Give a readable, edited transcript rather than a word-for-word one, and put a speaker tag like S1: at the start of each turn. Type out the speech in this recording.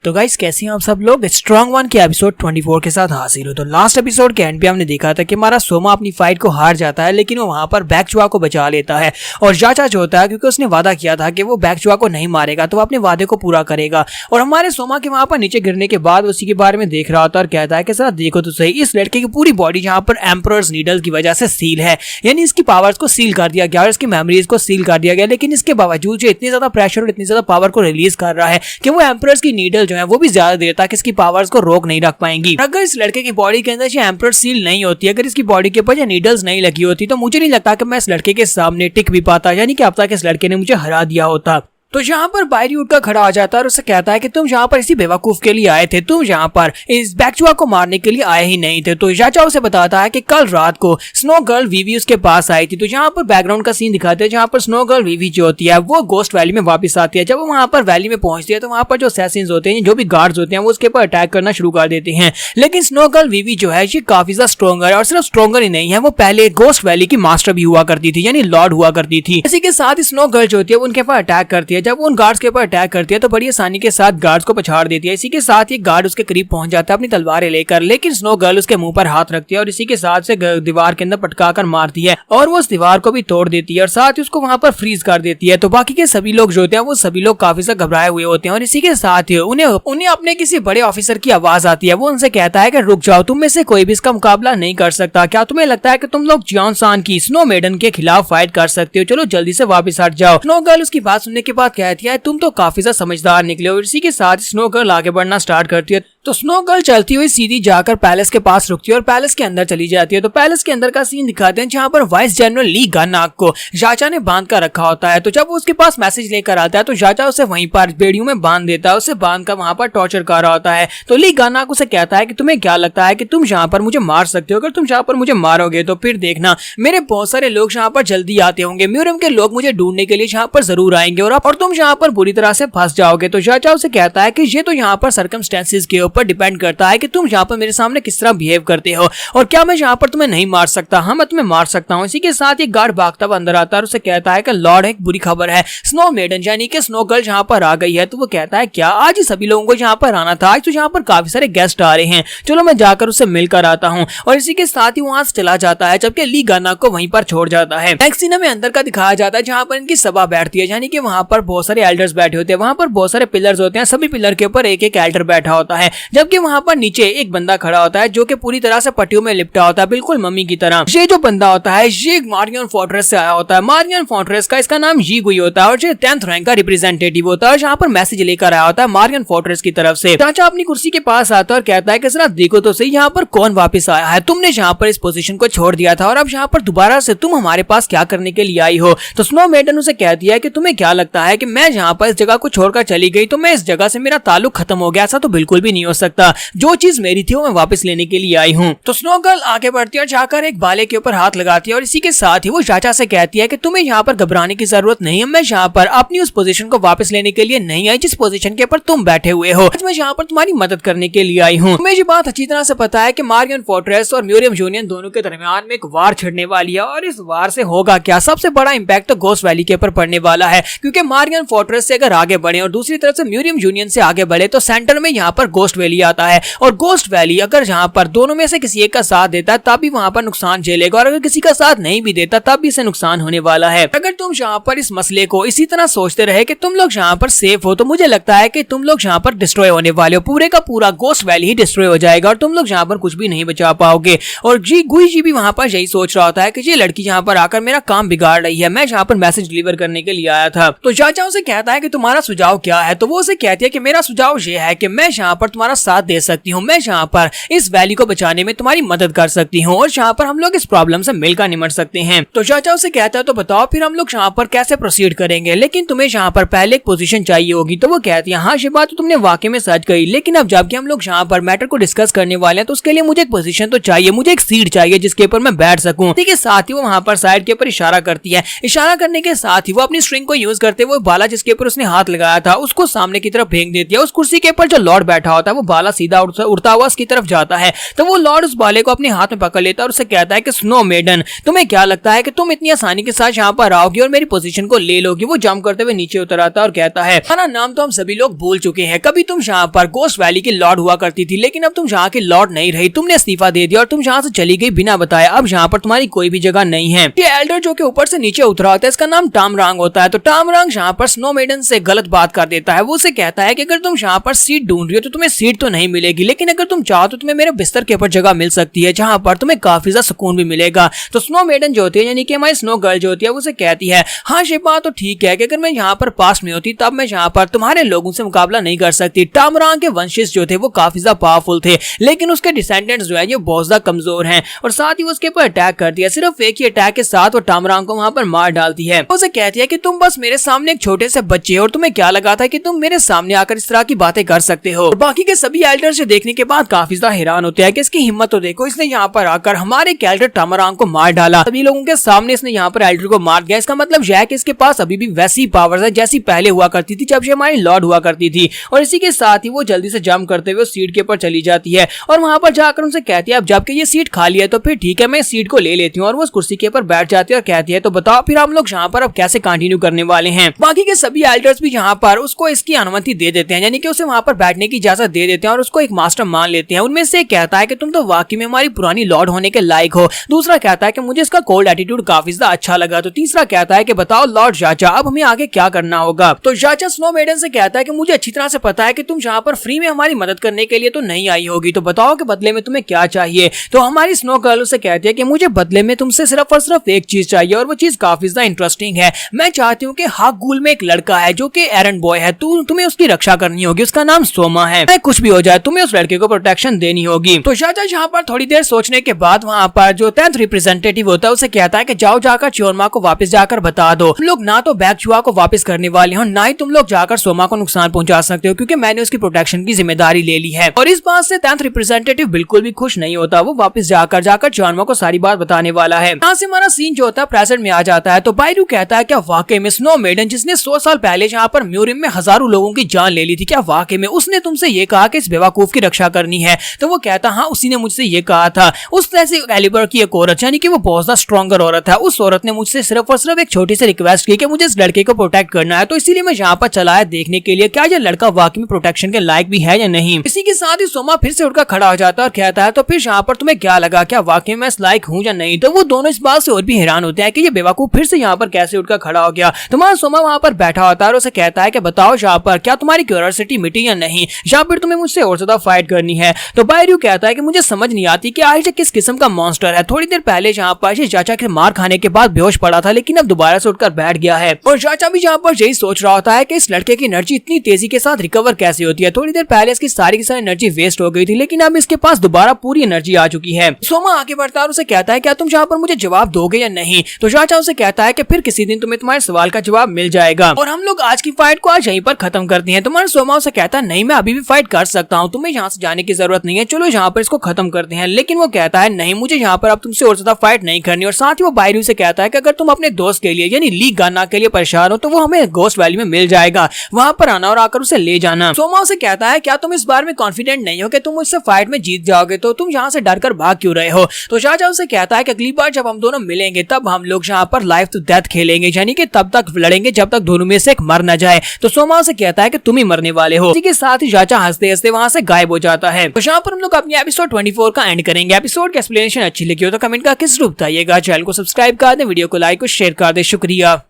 S1: तो गाइस कैसे हैं आप सब लोग। स्ट्रॉन्ग वन के एपिसोड 24 के साथ हाजिर हो। तो लास्ट एपिसोड के एंड पे हमने देखा था कि हमारा सोमा अपनी फाइट को हार जाता है, लेकिन वो वहां पर बैकचुआ को बचा लेता है और जाचा जो होता है, क्योंकि उसने वादा किया था कि वो बैकचुआ को नहीं मारेगा तो वो अपने वादे को पूरा करेगा। और हमारे सोमा के वहां पर नीचे गिरने के बाद उसी के बारे में देख रहा होता है और कहता है कि सर देखो तो सही, इस लड़के की पूरी बॉडी जहाँ पर एम्परर्स नीडल की वजह से सील है, यानी इसकी पावर्स को सील कर दिया गया और इसकी मेमोरीज को सील कर दिया गया। लेकिन इसके बावजूद जो इतनी ज्यादा प्रेशर और इतनी ज्यादा पावर को रिलीज कर रहा है कि वो एम्परर्स की नीडल जो है वो भी ज्यादा देर तक इसकी पावर्स को रोक नहीं रख पाएंगी। अगर इस लड़के की बॉडी के अंदर ये एम्परर सील नहीं होती, अगर इसकी बॉडी के ऊपर ये नीडल्स नहीं लगी होती, तो मुझे नहीं लगता कि मैं इस लड़के के सामने टिक भी पाता, यानी कि अब तक इस लड़के ने मुझे हरा दिया होता। तो यहाँ पर बायरी उठ कर खड़ा आ जाता है और उससे कहता है कि तुम यहाँ पर इसी बेवकूफ के लिए आए थे, तुम यहाँ पर इस बैकचुआ को मारने के लिए आए ही नहीं थे। तो चाचा उसे बताता है कि कल रात को स्नो गर्ल वीवी उसके पास आई थी। तो यहाँ पर बैकग्राउंड का सीन दिखाते हैं जहाँ पर स्नो गर्ल वीवी जो होती है वो गोस्ट वैली में वापस आती है। जब वो वहाँ पर वैली में पहुंचती है तो वहाँ पर जो असैसिन्स होते हैं, जो भी गार्ड्स होते हैं, वो उसके ऊपर अटैक करना शुरू कर देते हैं। लेकिन स्नो गर्ल वीवी जो है ये काफी ज्यादा स्ट्रॉन्गर है, और सिर्फ स्ट्रॉन्गर ही नहीं है, वो पहले गोस्ट वैली की मास्टर भी हुआ करती थी, यानी लॉर्ड हुआ करती थी। इसी के साथ स्नो गर्ल जो होती है वो उनके ऊपर अटैक करती है। जब वो उन गार्ड्स के ऊपर अटैक करती है तो बड़ी आसानी के साथ गार्ड्स को पछाड़ देती है। इसी के साथ ये गार्ड उसके करीब पहुंच जाता है अपनी तलवारें लेकर, लेकिन स्नो गर्ल उसके मुंह पर हाथ रखती है और इसी के साथ से दीवार के अंदर पटकाकर मारती है और वो उस दीवार को भी तोड़ देती है और साथ ही उसको वहां पर फ्रीज कर देती है। तो बाकी के सभी लोग जो होते हैं वो सभी लोग काफी से घबराए हुए होते हैं और इसी के साथ ही उन्हें अपने किसी बड़े ऑफिसर की आवाज आती है। वो उनसे कहता है कि रुक जाओ, तुम में से कोई भी इसका मुकाबला नहीं कर सकता। क्या तुम्हें लगता है कि तुम लोग जियान सान की स्नो मेडन के खिलाफ फाइट कर सकते हो? चलो जल्दी से वापस हट जाओ। स्नो गर्ल उसकी बात सुनने के बाद कहती है तुम तो काफी ज्यादा समझदार निकले। और इसी के साथ स्नो गर्ल आगे बढ़ना स्टार्ट करती है। तो स्नो गर्ल चलती हुई सीधी जाकर पैलेस के पास रुकती है और पैलेस के अंदर चली जाती है। तो पैलेस के अंदर का सीन दिखाते हैं जहां पर वाइस जनरल ली गन्नाक को जाचा ने बांध कर रखा होता है। तो जब वो उसके पास मैसेज लेकर आता है तो जाचा उसे वहीं पर बेड़ियों में बांध देता है, उसे बांध कर वहां पर टॉर्चर कर रहा होता है। तो ली गन्नाक उसे कहता है कि तुम्हें क्या लगता है कि तुम यहाँ पर मुझे मार सकते हो? अगर तुम यहाँ पर मुझे मारोगे तो फिर देखना मेरे बहुत सारे लोग यहाँ पर जल्दी आते होंगे, म्यूरियम के लोग मुझे ढूंढने के लिए यहाँ पर जरूर आएंगे और तुम यहाँ पर बुरी तरह से फंस जाओगे। तो जाचा उसे कहता है कि ये तो यहाँ पर सर्कमस्टेंसेस के ऊपर डिपेंड करता है कि तुम यहाँ पर मेरे सामने किस तरह बिहेव करते हो, और क्या मैं यहाँ पर तुम्हें नहीं मार सकता? हाँ, मैं तुम्हें मार सकता हूँ। इसी के साथ एक गार्ड भागता हुआ अंदर आता है और उसे कहता है कि लॉर्ड एक बुरी खबर है, स्नो मेडन यानी कि स्नो गर्ल यहाँ पर आ गई है। तो वो कहता है क्या आज ही सभी लोगों को यहाँ पर आना था? आज तो यहाँ पर काफी सारे गेस्ट आ रहे हैं, चलो मैं जाकर उससे मिलकर आता हूँ। और इसी के साथ ही वहां से चला जाता है, जबकि ली गाना को वहीं पर छोड़ जाता है। नेक्स्ट सीन में अंदर का दिखाया जाता है जहाँ पर इनकी सभा बैठती है, यानी कि वहां पर बहुत सारे एल्डर्स बैठे होते हैं, वहां पर बहुत सारे पिलर्स होते हैं, सभी पिलर के ऊपर एक एक एल्डर बैठा होता है, जबकि वहां पर नीचे एक बंदा खड़ा होता है जो कि पूरी तरह से पट्टियों में लिपटा होता है, बिल्कुल मम्मी की तरह। ये जो बंदा होता है ये मारियन फोर्ट्रेस से आया होता है। मारियन फोर्ट्रेस का इसका नाम जी गुई होता है और ये 10th रैंक का रिप्रेजेंटेटिव होता है, जहाँ पर मैसेज लेकर आया होता है मारियन फोर्ट्रेस की तरफ से। चाचा अपनी कुर्सी के पास आता है और कहता है कि जरा देखो तो सही यहाँ पर कौन वापस आया है, तुमने यहाँ पर इस पोजीशन को छोड़ दिया था और अब यहाँ पर दोबारा से तुम हमारे पास क्या करने के लिए आई हो? तो स्नो मेडन उसे कहती है कि तुम्हें क्या लगता है कि मैं यहाँ पर इस जगह को छोड़कर चली गई तो मैं इस जगह से मेरा ताल्लुक खत्म हो गया? ऐसा तो बिल्कुल भी नहीं हो सकता, जो चीज मेरी थी वो मैं वापस लेने के लिए आई हूँ। तो स्नो गर्ल आगे बढ़ती है और जाकर एक बाले के ऊपर हाथ लगाती है और इसी के साथ ही वो चाचा से कहती है कि तुम्हें यहाँ पर घबराने की जरूरत नहीं है, मैं यहाँ पर अपनी उस पोजीशन को वापस लेने के लिए नहीं आई जिस पोजीशन के ऊपर तुम बैठे हुए हो। मैं यहाँ पर तुम्हारी मदद करने के लिए आई हूँ। मुझे ये बात अच्छी तरह से पता है कि मारियन फोर्ट्रेस और म्यूरियम यूनियन दोनों के दरमियान में एक वार छिड़ने वाली है, और इस वार से होगा क्या? सबसे बड़ा इंपैक्ट तो गोस्ट वैली के ऊपर पड़ने वाला है, क्योंकि मारियन फोर्ट्रेस से अगर आगे बढ़े और दूसरी तरफ से म्यूरियम यूनियन से आगे बढ़े तो सेंटर में यहाँ पर गोस्ट वैली आता है, और गोस्ट वैली अगर यहाँ पर दोनों में से किसी एक का साथ देता है तब भी वहां पर नुकसान झेलेगा, और अगर किसी का साथ नहीं भी देता तब भी इसे नुकसान होने वाला है। अगर तुम यहाँ पर इस मसले को इसी तरह सोचते रहे कि तुम लोग यहाँ पर सेफ हो, तो मुझे लगता है कि तुम लोग यहाँ पर डिस्ट्रॉय होने वाले हो, पूरे का पूरा गोस्ट वैली ही डिस्ट्रॉय हो जाएगा और तुम लोग यहाँ पर कुछ भी नहीं बचा पाओगे। और जी गुई जी भी वहां पर यही सोच रहा होता है कि ये लड़की यहाँ पर आकर मेरा काम बिगाड़ रही है, मैं यहाँ पर मैसेज डिलीवर करने के लिए आया था। तो चाचा उसे कहता है कि तुम्हारा सुझाव क्या है? तो वो उसे कहती है कि मेरा सुझाव ये है कि मैं यहाँ पर तुम्हारा साथ दे सकती हूँ, मैं यहाँ पर इस वैली को बचाने में तुम्हारी मदद कर सकती हूँ और यहाँ पर हम लोग इस प्रॉब्लम से मिलकर निपट सकते हैं। तो चाचा उसे कहता है तो बताओ फिर हम लोग यहाँ पर कैसे प्रोसीड करेंगे, लेकिन तुम्हें यहाँ पर पहले एक पोजीशन चाहिए होगी। तो वो कहती है हाँ ये बात तो तुमने वाकई में सच कही, लेकिन अब जबकि हम लोग यहाँ पर मैटर को डिस्कस करने वाले हैं तो उसके लिए मुझे एक पोजीशन तो चाहिए, मुझे एक सीट चाहिए जिसके ऊपर मैं बैठ सकूं। ठीक है, साथ ही वो वहाँ पर साइड के ऊपर इशारा करती है। इशारा करने के साथ ही वो अपनी स्ट्रिंग को यूज करते हुए बाला जिसके ऊपर उसने हाथ लगाया था उसको सामने की तरफ फेंक देती है। उस कुर्सी के ऊपर जो लॉर्ड बैठा होता है वो बाला सीधा उड़ता हुआ उसकी तरफ जाता है। तो वो लॉर्ड उस बाले को अपने हाथ में पकड़ लेता है और उससे कहता है कि स्नो मेडन, तुम्हें क्या लगता है कि तुम इतनी आसानी के साथ यहाँ पर आओगी और मेरी पोजीशन को ले लोगी? वो जंप करते हुए नीचे उतर आता है और कहता है, हमारा नाम तो हम सभी लोग भूल चुके हैं, कभी तुम यहाँ पर गोस्ट वैली की लॉर्ड हुआ करती थी, लेकिन अब तुम यहाँ की लॉर्ड नहीं रही, तुमने इस्तीफा दे दिया और तुम यहाँ से चली गई बिना बताए। अब यहाँ पर तुम्हारी कोई भी जगह नहीं है। ये एल्डर जो कि ऊपर से नीचे उतरा होता है, इसका नाम टामरांग होता है। तो टामरांग यहाँ पर स्नो मेडन से गलत बात कर देता है। वो उसे कहता है कि अगर तुम यहाँ पर सीट ढूंढ रही हो तो तुम्हें सीट तो नहीं मिलेगी, लेकिन अगर तुम चाहो तो तुम्हें मेरे बिस्तर के ऊपर जगह मिल सकती है, जहाँ पर तुम्हें काफी ज्यादा सुकून भी मिलेगा। तो स्नो मेडन जो होती है, यानी कि हमारी स्नो गर्ल जो होती है, वो उसे कहती है, हाँ ये बात तो ठीक है कि अगर मैं यहाँ पर पास में होती तब मैं यहाँ पर तुम्हारे लोगों से मुकाबला नहीं कर सकती। टामरांग के वंशज जो थे वो काफी ज्यादा पावरफुल थे, लेकिन उसके डिसेंडेंट्स जो है ये बहुत ज्यादा कमजोर हैं और साथ ही वो उसके ऊपर अटैक करती है। सिर्फ एक ही अटैक के साथ वो टामरांग को वहां पर मार डालती है। उसे कहती है कि तुम बस मेरे सामने एक छोटे से बच्चे हो और तुम्हें क्या लगा था कि तुम मेरे सामने आकर इस तरह की बातें कर सकते हो। और बाकी के सभी एल्डर्स से देखने के बाद काफी ज्यादा हैरान होते हैं कि इसकी हिम्मत तो देखो, इसने यहाँ पर आकर हमारे कैरेक्टर टामरांग को मार डाला, सभी लोगों के सामने इसने यहाँ पर एल्डर को मार दिया। इसका मतलब यह है कि इसके पास अभी भी वैसी पावर्स है जैसी पहले हुआ करती थी जब ये हमारी लॉर्ड हुआ करती थी। और इसी के साथ ही वो जल्दी से जंप करते हुए सीट के ऊपर चली जाती है और वहां पर जाकर उनसे कहती है, अब जबकि ये सीट खाली है तो फिर ठीक है, मैं सीट को ले लेती हूँ। और वो उस कुर्सी के ऊपर बैठ जाती है और कहती है, तो बताओ फिर हम लोग यहाँ पर अब कैसे कंटिन्यू करने वाले हैं? बाकी के सभी एल्डर्स भी यहाँ पर उसको इसकी अनुमति दे देते हैं, यानी कि उसे वहां पर बैठने की इजाजत दे देते हैं और उसको एक मास्टर मान लेते हैं। उनमें से कहता है कि तुम तो वाकई में हमारी पुरानी लॉर्ड होने के लायक हो। दूसरा कहता है कि मुझे इसका कोल्ड एटीट्यूड काफी ज्यादा अच्छा लगा। तो तीसरा कहता है कि बताओ लॉर्ड जाचा, अब हमें आगे क्या करना होगा? तो जाचा स्नो मेडन से कहता है कि मुझे अच्छी तरह से पता है कि तुम यहाँ पर फ्री में हमारी मदद करने के लिए तो नहीं आई होगी, तो बताओ कि बदले में तुम्हें क्या चाहिए? तो हमारी स्नो गर्ल से कहती है कि मुझे बदले में तुमसे सिर्फ और सिर्फ एक चीज चाहिए और वो चीज काफी ज्यादा इंटरेस्टिंग है। मैं चाहती हूँ कि हाकगुल में एक लड़का है जो कि एरंड बॉय है, तुम्हें उसकी रक्षा करनी होगी, उसका नाम सोमा है। कुछ भी हो जाए तुम्हें उस लड़के को प्रोटेक्शन देनी होगी। तो जाचा यहाँ पर थोड़ी देर सोचने के बाद वहाँ पर जो 10th रिप्रेजेंटेटिव होता है उसे कहता है कि जाओ जाकर चियोरमा को वापस जाकर बता दो, तुम लोग ना तो बैकचुआ को वापस करने वाले हो, ना ही तुम लोग जाकर सोमा को नुकसान पहुंचा सकते हो, क्योंकि मैंने उसकी प्रोटेक्शन की जिम्मेदारी ले ली है। और इस बात से 10th रिप्रेजेंटेटिव बिल्कुल भी खुश नहीं होता। वो वापस जाकर चियोरमा को सारी बात बताने वाला है। यहाँ से हमारा सीन जो होता है प्रेजेंट में आ जाता है। तो बायरू कहता है, क्या वाकई में स्नो मेडन जिसने 100 साल पहले यहाँ पर म्यूरियम में हजारों लोगों की जान ले ली थी, क्या वाकई में उसने तुमसे ये कहा कि इस बेवकूफ की रक्षा करनी है? तो वो कहता, हाँ उसी ने मुझसे ये कहा था। उस तरह से कैलिबर की एक औरत, यानी कि वो बहुत ज्यादा स्ट्रॉन्गर औरत है, उस औरत ने मुझसे सिर्फ और सिर्फ एक छोटी सी रिक्वेस्ट की कि मुझे इस लड़के को प्रोटेक्ट करना है, तो इसीलिए मैं यहाँ पर चला है देखने के लिए क्या ये लड़का वाकई में प्रोटेक्शन के लायक भी है या नहीं। इसी के साथ ही सोमा फिर से उठकर खड़ा हो जाता है और कहता है, तो फिर यहाँ पर तुम्हें क्या लगा, क्या वाकई में इस लायक हूँ या नहीं? तो वो दोनों इस बात से और भी हैरान होते हैं कि ये बेवकूफ फिर से यहाँ पर कैसे उठकर खड़ा हो गया। तुम्हारा सोमा वहाँ पर बैठा होता है और उसे कहता है कि बताओ यहाँ पर क्या तुम्हारी क्यूरियोसिटी मिटी या नहीं, या फिर तुम्हें मुझसे और ज्यादा फाइट करनी है? तो बायरू कहता है कि मुझे समझ नहीं आती कि आयशा किस किस्म का मॉन्स्टर है। थोड़ी देर पहले यहाँ पर चाचा के मार खाने के बाद बेहोश पड़ा था, लेकिन अब दोबारा से उठकर बैठ गया है। और चाचा भी यहाँ पर यही सोच रहा होता है कि इस लड़के की एनर्जी इतनी तेजी के साथ रिकवर कैसे होती है। थोड़ी देर पहले इसकी सारी की सारी एनर्जी वेस्ट हो गई थी, लेकिन अब इसके पास दोबारा पूरी एनर्जी आ चुकी है। सोमा आगे बढ़ता है और उसे कहता है, क्या तुम यहाँ पर मुझे जवाब दोगे या नहीं? तो चाचा उसे कहता है कि फिर किसी दिन तुम्हें तुम्हारे सवाल का जवाब मिल जाएगा और हम लोग आज की फाइट को आज यहीं पर खत्म करते हैं। तुम्हारा सोमा उसे कहता है, नहीं मैं अभी भी फाइट कर सकता हूँ, तुम्हें यहाँ से जाने की जरूरत नहीं है, चलो यहाँ पर इसको खत्म करते हैं। लेकिन वो कहता है, नहीं मुझे यहाँ पर अब तुमसे और ज्यादा फाइट नहीं करनी। और साथ ही वो बायरू से कहता है कि अगर तुम अपने दोस्त के लिए यानी ली गाना के लिए परेशान हो तो वो हमें गोस्ट वैली में मिल जाएगा, वहां पर आना और आकर उसे ले जाना। सोमा उसे कहता है, क्या तुम इस बार में कॉन्फिडेंट नहीं हो कि तुम मुझसे फाइट में जीत जाओगे, तो तुम यहाँ से डरकर भाग क्यों रहे हो? तो चाचा उसे कहता है कि अगली बार जब हम दोनों मिलेंगे तब हम लोग यहाँ पर लाइफ टू डेथ खेलेंगे, यानी कि तब तक लड़ेंगे जब तक दोनों में से एक मर न जाए। तो सोमा उसे कहता है कि तुम ही मरने वाले हो। इसी के साथ ही चाचा हंसते हंसते वहां से गायब हो जाता है। तो यहाँ पर हम लोग अपनी एपिसोड 24 का एंड करेंगे। एपिसोड की एक्सप्लेनेशन अच्छी लगी हो तो कमेंट का किस रूप बताइएगा। चैनल को सब्सक्राइब कर दे, वीडियो को लाइक और शेयर कर दे। शुक्रिया।